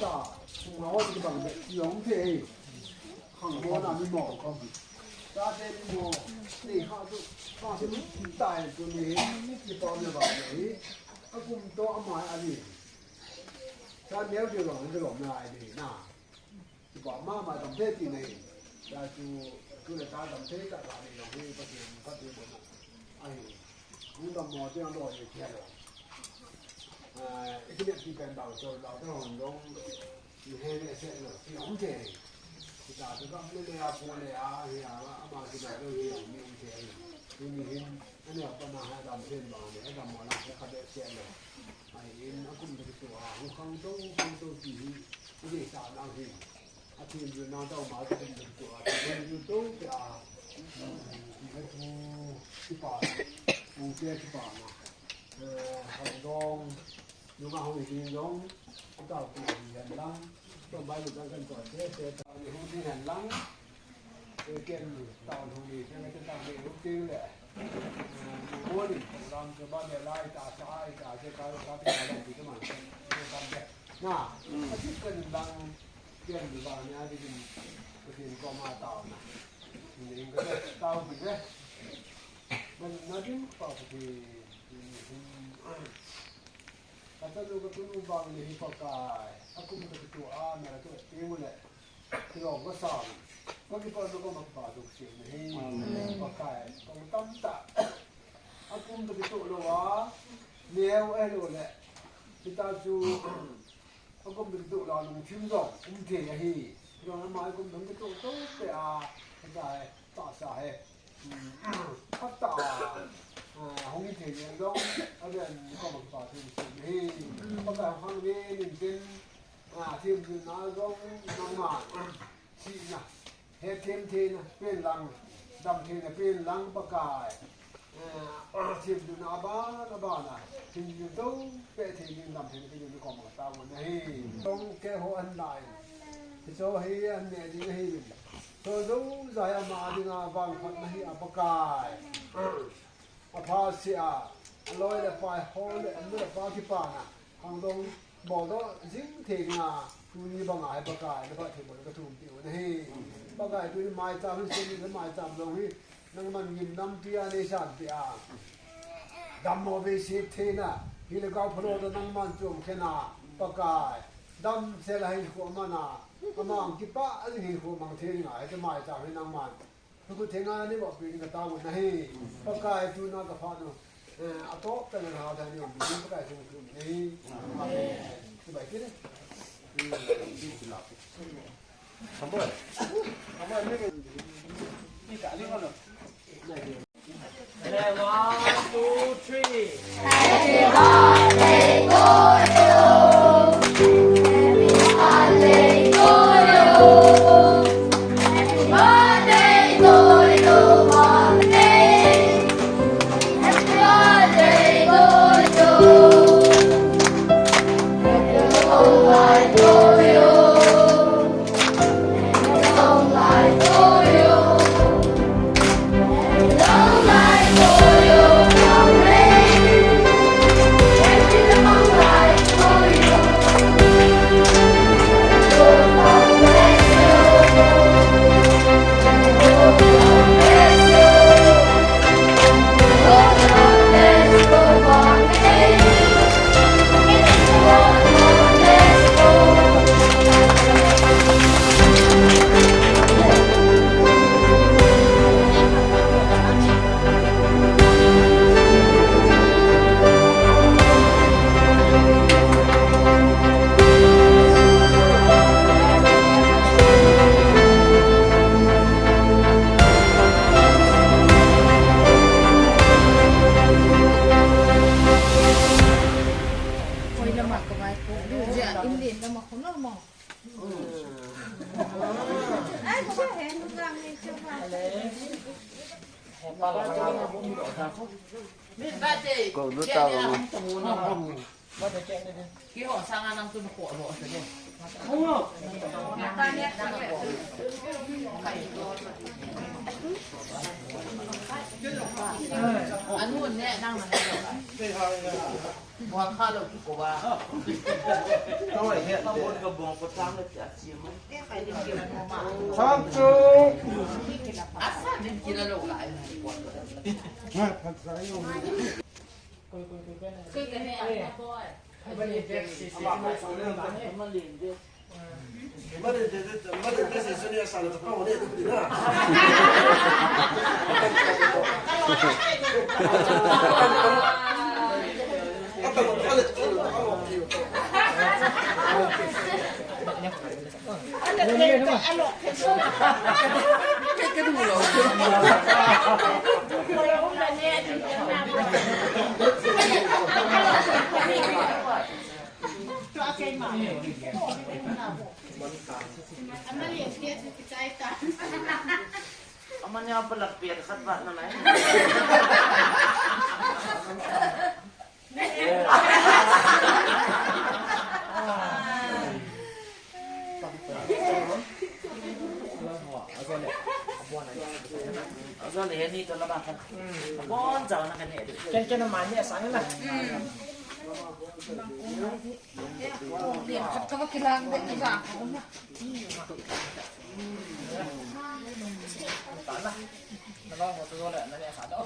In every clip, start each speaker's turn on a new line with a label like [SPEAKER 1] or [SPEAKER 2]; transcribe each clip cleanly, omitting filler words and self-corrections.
[SPEAKER 1] ตาเราจะบังหลงเทข้างบนมีหมอกก็ตาเต็มหมอกนี่ข้าทุกข้าที่มันตายตัวนี้ที่ปอมเนี่ยแบบนี้ก็กุมโตอหมายอันนี้ถ้าเนี้ยเดี๋ยวหลงจะหลงนายดีน่ะที่บอกมาทำเทศที่ไหนจะคือในการทำเทศกับเราในหลงที่ประเทศก็ที่บนไอ้คุณดำหมอที่เราโดนอยู่แค่ไหนที่เนี่ยที่เป็นเราเราต้องลงอยู่ให้เนี่ยเสร็จเลยที่หลงเทที่ตาที่ก็ไม่ได้เอาปูเลยเฮียว่าเอามาที่ไหนก็มีมีเทที่มีหินอันนี้ประมาณให้ดำเส้นบางเนี่ยให้ดำหมอนะแล้วเขาได้เสร็จเลยไอ้หินอากุมจะตัวหูข้างต้องสีที่ได้สามนางหินอาทิตย์อยู่นานต้องมาเป็นตัวที่อยู่ตู้จะที่ให้ปูที่ป่าปูเจ้ที่ป่านะเขาลองอยู่มาห้องที่ลองเก่าปีเห็นลังต้องไปอยู่กันก่อนเทตอนนี้ห้องที่เห็นลังเก่งตอนห้องนี้ใช่ไหมจะตั้งเองจริงแหละหัวดิลองจะบ้านเนี่ยไล่ตาซ้ายตาเจ้าการรับที่อะไรที่จะมาทำแบบน่ะอาทิตย์กันลังเก่งอยู่บ้านเนี่ยที่เป็นก็มาตาวนะนี่ก็ตาวดีเลยมันน่าจะปอบที่Kata tu betul bang ni pakai. Aku minta ketua na tu timu le. Tio besar. Bagi pada kau mampu tu sini. Pakai. Kau tam tak. Aku minta ketua doa. Neu elo le. Kita tu aku minta ketua lalu cimdong. Umti ahi. Kalau nama aku minta ketua tu pe kita tak sah. Kataห้องนี้ถึงยังต้องเอาเรื่องก็มาต่อถึงสิ่งนี้เพราะแต่ห้องนี้หนึ่งเป็นทีมคือน้าต้องน้องหมาที่นะเฮทีมทีนะเป็นลังดำทีนะเป็นลังประกายทีมคือน้าบ้านนะทีมอยู่ต้องเป็นทีมดำทีนะเป็นอยู่ในกองมาตามวันนี้ต้องแก้หัวอันใดที่โซ่ให้อันเนี่ยดีให้โซ่ต้องใจมาดีงาบางคนให้อัปกายอภาเสียลอยเลยไปฮอลเลยอันนี้ปาที่ป่านะทางตรงบอกว่าจิ้งเถียงนะดูนี่บางไงปากกายแล้วก็ถึงมันก็ถูกติวนี่ปากกายดูนี่ไม้จำให้เส้นนี่ไม้จำลงนี่นั่งมันยินน้ำเปียในชาติเปียดำโมเวสิเทนะฮิลกาพโลดนั่งมันจุ่มแค่นาปากกายดำเสลายหัวมันนะมังกิปะอันนี้หัวมังเทียงไงจะไม้จำให้นั่งมันทุกทีงานนี่บอกเป็นกระตาวันนี้ปากกายดูน่ากับฟ้าดูอัตโตเป็นหาทางนี้ผมดูปากกายสมุทรนี่สบายขึ้นทำบ่อยไม่เป็นนี่กะนี่ก็เนาะแล้ว 1 2 3 Happy birthday to you Happy birthday to
[SPEAKER 2] Kau dah tahu. Kira sangat nang tu nak buat apa saja. อันนู้นเนี่ยนั่งมาว่าข้าเรากูว่าต้องอะไรเนี่ยต้องบนกระบองกระซังเลยจะเสียมันใครเล่นเกมมา
[SPEAKER 1] ครับจู
[SPEAKER 2] อัศดินกินแล้วหลาย
[SPEAKER 1] ผัดไทยอยู่
[SPEAKER 2] คือกันเนี่ยบ่อยมันเรียนเด็กสิมันเรียนเด็ก
[SPEAKER 1] Mare de sesione sala to provo de tutti na.
[SPEAKER 2] Aman yang pelakpian khatbah namanya. Azan ni ni tu lepas kan. Bon jauh nak ni.
[SPEAKER 3] Kan namanya sana lah.
[SPEAKER 4] Dia kata kilang dek dah.
[SPEAKER 3] Tanah. Kalau mau tu lah, nanti ada.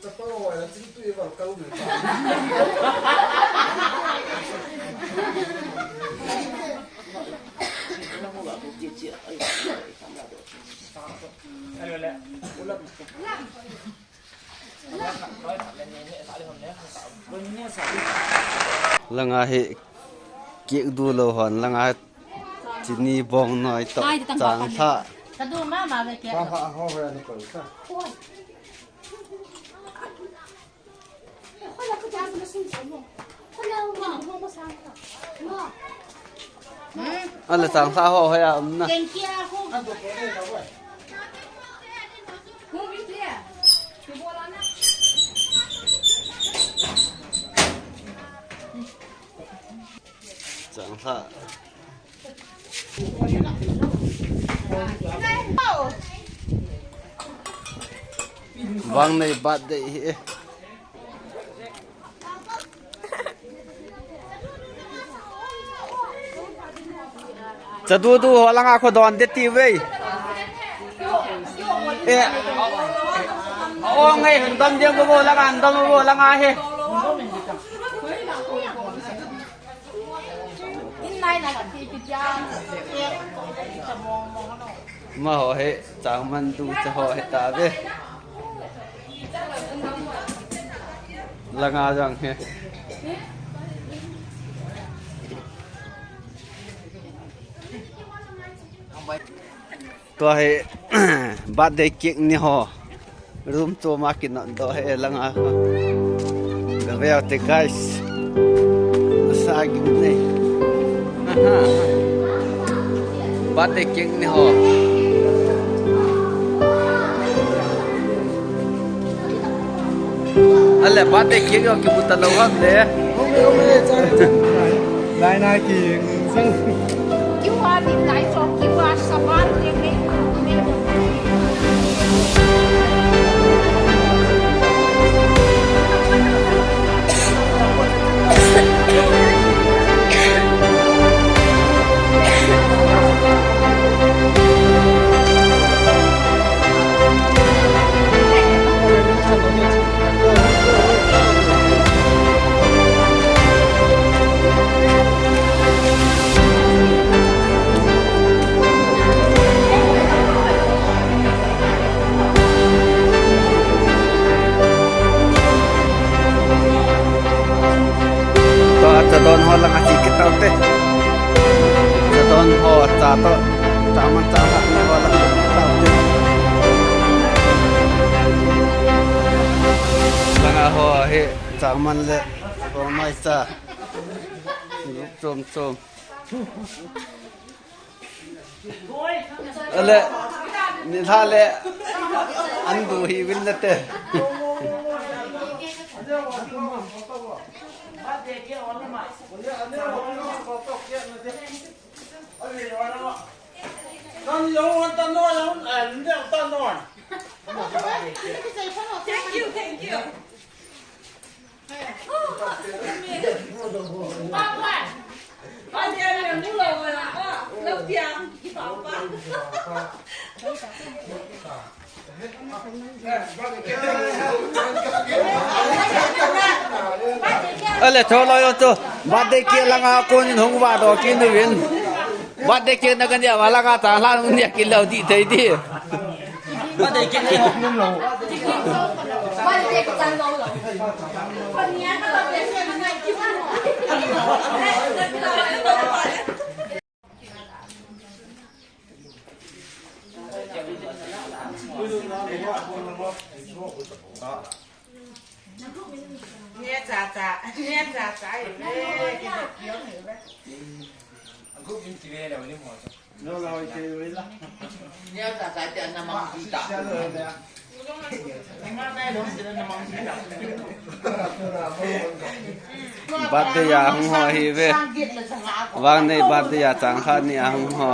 [SPEAKER 1] Tapi orang yang itu yang kau ni.
[SPEAKER 2] Kalau mau aku cicit, ayo tambah tu.
[SPEAKER 3] Ayo le, ulam.
[SPEAKER 5] Langahi kiek du lo hon langahi chini bong noi to chang tha
[SPEAKER 4] Kadu mama le ke.
[SPEAKER 1] Papa ho ho ni ko ta.
[SPEAKER 4] Hola ku jang na sin mo. Hola ma mo sang ka. Ma.
[SPEAKER 5] ala chang tha ho ya na
[SPEAKER 4] Ken kia ho. Ho vi dia. Ke bola na.
[SPEAKER 5] chang tha wang nei bat de hi chadu du holanga khodon de ti wei e o ngai dam je bo langa dam bo langa he
[SPEAKER 4] Nay là khi bị giam, em mong nó.
[SPEAKER 5] ma ho he chang man du cha ho he ta ve langa jang he to he bat de kik ni ho room to makin no do he langa ho the way te guys sagi ni bat de kik ni ho alle bat de kik yo ki buta lo ham de
[SPEAKER 1] Lai nai ki sang
[SPEAKER 4] Cứu hoa đi lại cho cứu hoa sa ban riêng đi.
[SPEAKER 5] จะโดนหอลังอาชีกิตเอาเต้จะโดนหอจ่าโตจ่ามันจ่าหักในหอลังกิตเอาเต้ลังอาหอเฮจ่ามันเลยก็ไม่จ่าลุกโจมโจมอะไรนี่ท่าเลยอันดูฮีวินเต้
[SPEAKER 2] บ้านเด็กเกี่ยวอะไรมา
[SPEAKER 4] Thank you, thank you. Ba dia yang mula lah. Lớp tiang ki pa pa.
[SPEAKER 5] เลยโทรเลยตัวบัดเด็กเกี่ยลังอาคนหงว่าดอกกินด้วยวินบัดเด็กเกี่ยนักกันเนี่ยว่าลังอาตาลานเนี่ยกินแล้วดีใจดี
[SPEAKER 3] บ้านเด็กกินให้6 นุ่มลง
[SPEAKER 4] Ba dia ke tan lâu rồi. Ba dia nó là để xem ngày kia ăn.
[SPEAKER 2] Nghe chà chà vậy đấy.
[SPEAKER 3] กูกินสิเลยเดี๋ยววันนี้หมด
[SPEAKER 2] Nghe chà chà tiền là mong gì cả. Mà đây đúng là nó mong gì cả.
[SPEAKER 5] บัดเดียหงหอฮีเว
[SPEAKER 4] Sang Việt là sang lá.
[SPEAKER 5] วางในบัดเดียจังคันนี่หงหอ